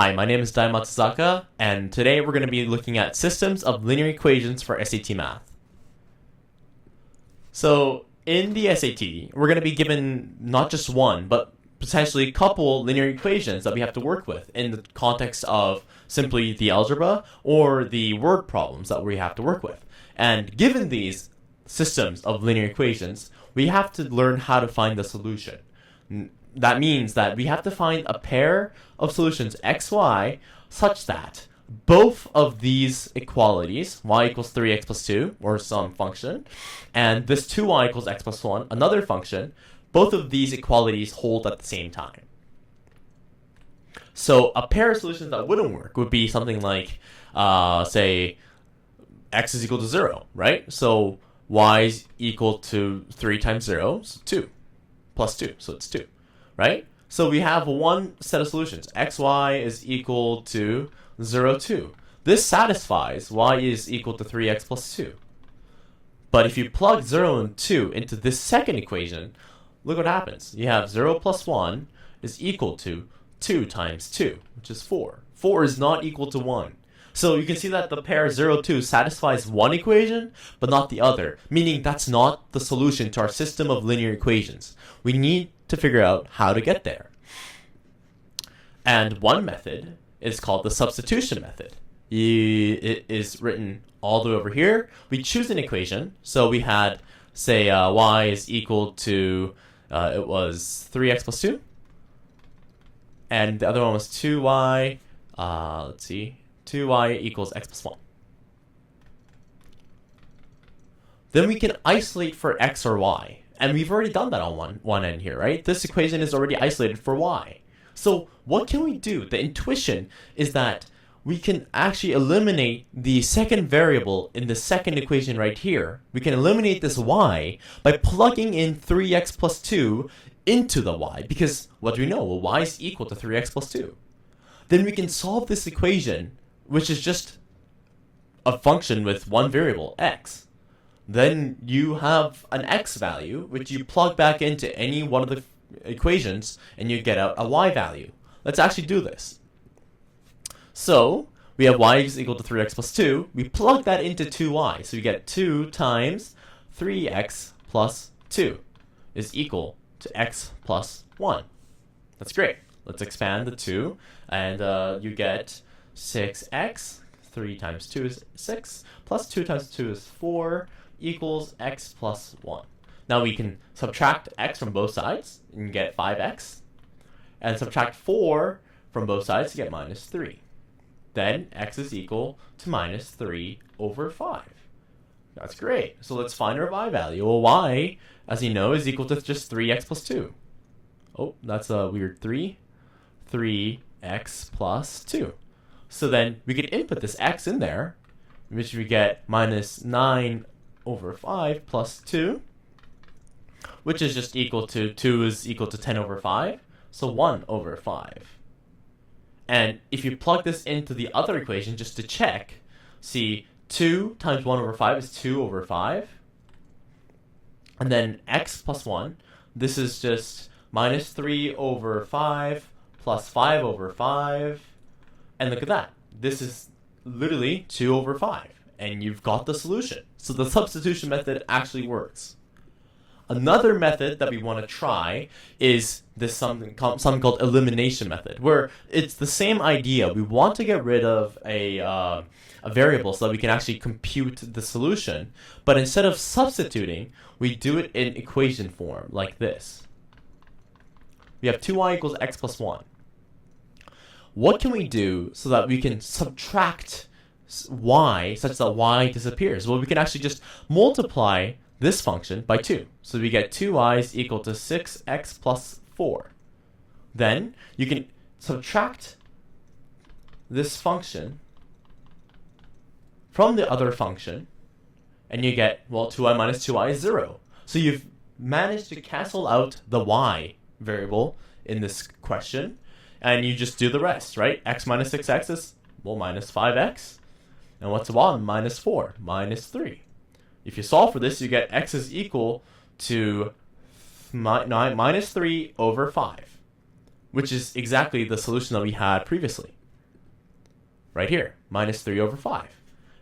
Hi, my name is Dai Matsuzaka, and today we're going to be looking at systems of linear equations for SAT Math. So, in the SAT, we're going to be given not just one, but potentially a couple linear equations that we have to work with in the context of simply the algebra or the word problems that we have to work with. And given these systems of linear equations, we have to learn how to find the solution. That means that we have to find a pair of solutions x, y, such that both of these equalities, y equals 3x plus 2, or some function, and this 2y equals x plus 1, another function, both of these equalities hold at the same time. So a pair of solutions that wouldn't work would be something like, say, x is equal to 0, right? So y is equal to 3 times 0, so 2, plus 2, so it's 2. Right? So we have one set of solutions. xy is equal to 0, 2. This satisfies y is equal to 3x plus 2. But if you plug 0 and 2 into this second equation, look what happens. You have 0 plus 1 is equal to 2 times 2, which is 4. 4 is not equal to 1. So you can see that the pair 0, 2 satisfies one equation, but not the other, meaning that's not the solution to our system of linear equations. We need to figure out how to get there. And one method is called the substitution method. It is written all the way over here. We choose an equation. So we had, say, y is equal to, it was 3x plus 2. And the other one was 2y, let's see, 2y equals x plus 1. Then we can isolate for x or y. And we've already done that on one end here, right? This equation is already isolated for y. So what can we do? The intuition is that we can actually eliminate the second variable in the second equation right here. We can eliminate this y by plugging in 3x plus 2 into the y. Because what do we know? Well, y is equal to 3x plus 2. Then we can solve this equation, which is just a function with one variable, x. Then you have an x value, which you plug back into any one of the equations, and you get out a y value. Let's actually do this. So we have y is equal to 3x plus 2. We plug that into 2y. So we get 2 times 3x plus 2 is equal to x plus 1. That's great. Let's expand the 2, and you get 6x. 3 times 2 is 6, plus 2 times 2 is 4, equals x plus 1. Now we can subtract x from both sides and get 5x, and subtract 4 from both sides to get minus 3. Then x is equal to minus 3 over 5. That's great. So let's find our y value. Well, y, as you know, is equal to just 3x plus 2. Oh, that's a weird 3. 3x plus 2. So then we could input this x in there, which we get minus 9 over 5 plus 2, which is just equal to 2 is equal to 10 over 5, so 1 over 5. And if you plug this into the other equation just to check, see 2 times 1 over 5 is 2 over 5, and then x plus 1, this is just minus 3 over 5 plus 5 over 5, and look at that. This is literally 2 over 5. And you've got the solution. So the substitution method actually works. Another method that we want to try is this something called elimination method, where it's the same idea. We want to get rid of a variable so that we can actually compute the solution. But instead of substituting, we do it in equation form, like this. We have 2y equals x plus 1. What can we do so that we can subtract y such that y disappears? Well, we can actually just multiply this function by 2. So we get 2y is equal to 6x plus 4. Then you can subtract this function from the other function, and you get, well, 2y minus 2y is 0. So you've managed to cancel out the y variable in this question, and you just do the rest, right? X minus 6x is, well, minus 5x. And what's 1? Minus 4, minus 3. If you solve for this, you get x is equal to minus 3 over 5, which is exactly the solution that we had previously. right here, minus 3 over 5.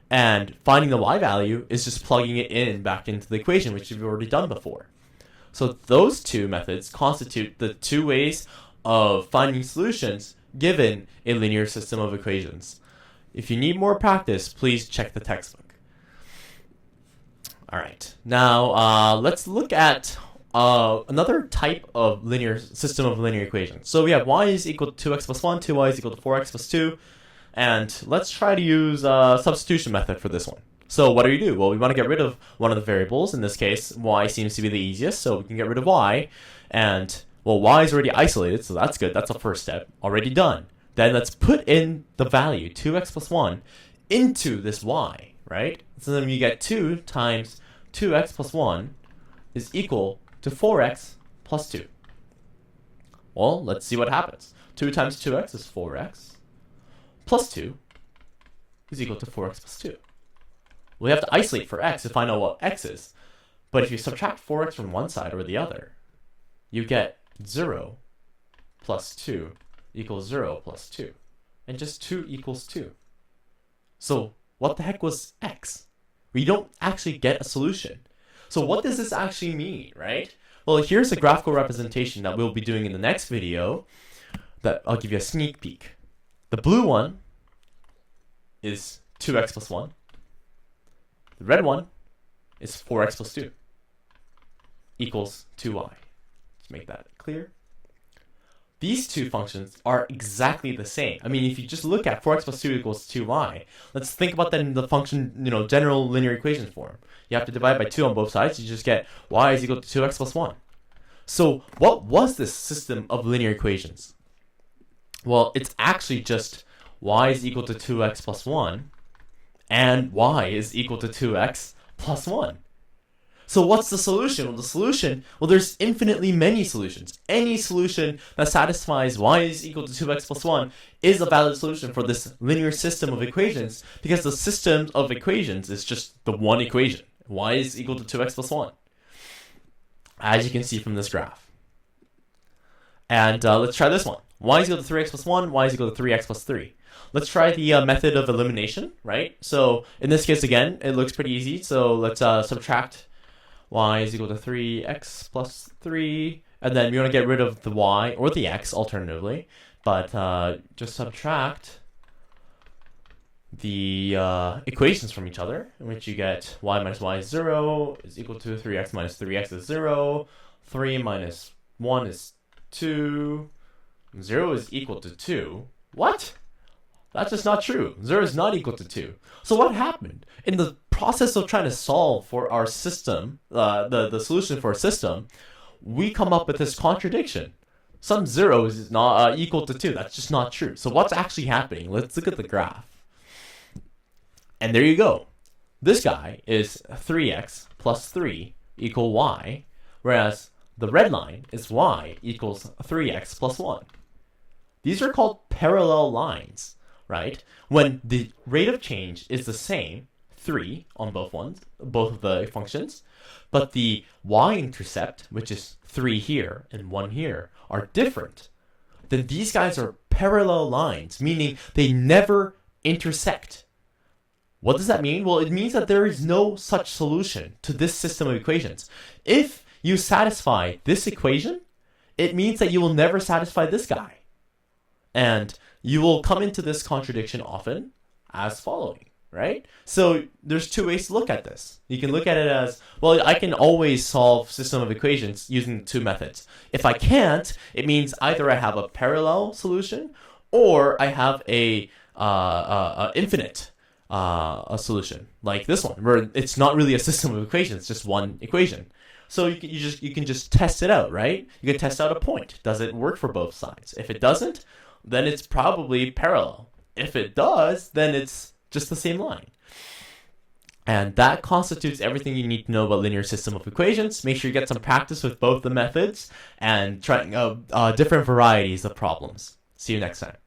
And finding the y value is just plugging it in back into the equation, which we've already done before. So those two methods constitute the two ways of finding solutions given a linear system of equations. If you need more practice, please check the textbook. All right, now let's look at another type of linear system of linear equations. So we have y is equal to 2x plus 1, 2y is equal to 4x plus 2, and let's try to use a substitution method for this one. So what do we do? Well, we want to get rid of one of the variables. In this case, y seems to be the easiest, so we can get rid of y. And, well, y is already isolated, so that's good. That's the first step. Already done. Then let's put in the value, 2x plus 1, into this y, right? So then you get 2 times 2x plus 1 is equal to 4x plus 2. Well, let's see what happens. 2 times 2x is 4x, plus 2 is equal to 4x plus 2. We have to isolate for x to find out what x is. But if you subtract 4x from one side or the other, you get 0 plus 2 equals 0 plus 2. And just 2 equals 2. So what the heck was x? We don't actually get a solution. So what does this actually mean, right? Well, here's a graphical representation that we'll be doing in the next video that I'll give you a sneak peek. The blue one is 2x plus 1. The red one is 4x plus 2 equals 2y. Let's make that clear. These two functions are exactly the same. I mean, if you just look at 4x plus 2 equals 2y, let's think about that in the function, general linear equation form. You have to divide by 2 on both sides. You just get y is equal to 2x plus 1. So what was this system of linear equations? Well, it's actually just y is equal to 2x plus 1 and y is equal to 2x plus 1. So what's the solution? Well, the solution, there's infinitely many solutions. Any solution that satisfies y is equal to 2x plus 1 is a valid solution for this linear system of equations, because the system of equations is just the one equation. Y is equal to 2x plus 1, as you can see from this graph. And let's try this one. Y is equal to 3x plus 1, y is equal to 3x plus 3. Let's try the method of elimination, right? So in this case, again, it looks pretty easy. So let's subtract y is equal to 3x plus 3. And then we want to get rid of the y or the x alternatively. But just subtract the equations from each other, in which you get y minus y is 0 is equal to 3x minus 3x is 0. 3 minus 1 is 2. 0 is equal to 2. What? That's just not true. 0 is not equal to 2. So what happened? In the process of trying to solve for our system, the solution for a system, we come up with this contradiction. Some 0 is not equal to 2. That's just not true. So what's actually happening? Let's look at the graph. And there you go. This guy is 3x plus 3 equal y, whereas the red line is y equals 3x plus 1. These are called parallel lines, right? When the rate of change is the same, 3 on both of the functions, but the y-intercept, which is 3 here and 1 here, are different, then these guys are parallel lines, meaning they never intersect. What does that mean? Well, it means that there is no such solution to this system of equations. If you satisfy this equation, it means that you will never satisfy this guy. And you will come into this contradiction often as following, right? So there's two ways to look at this. You can look at it as, well, I can always solve system of equations using two methods. If I can't, it means either I have a parallel solution or I have a infinite a solution, like this one, where it's not really a system of equations, it's just one equation. So you can just test it out, right? You can test out a point. Does it work for both sides? If it doesn't, then it's probably parallel. If it does, then it's just the same line. And that constitutes everything you need to know about linear system of equations. Make sure you get some practice with both the methods and trying different varieties of problems. See you next time.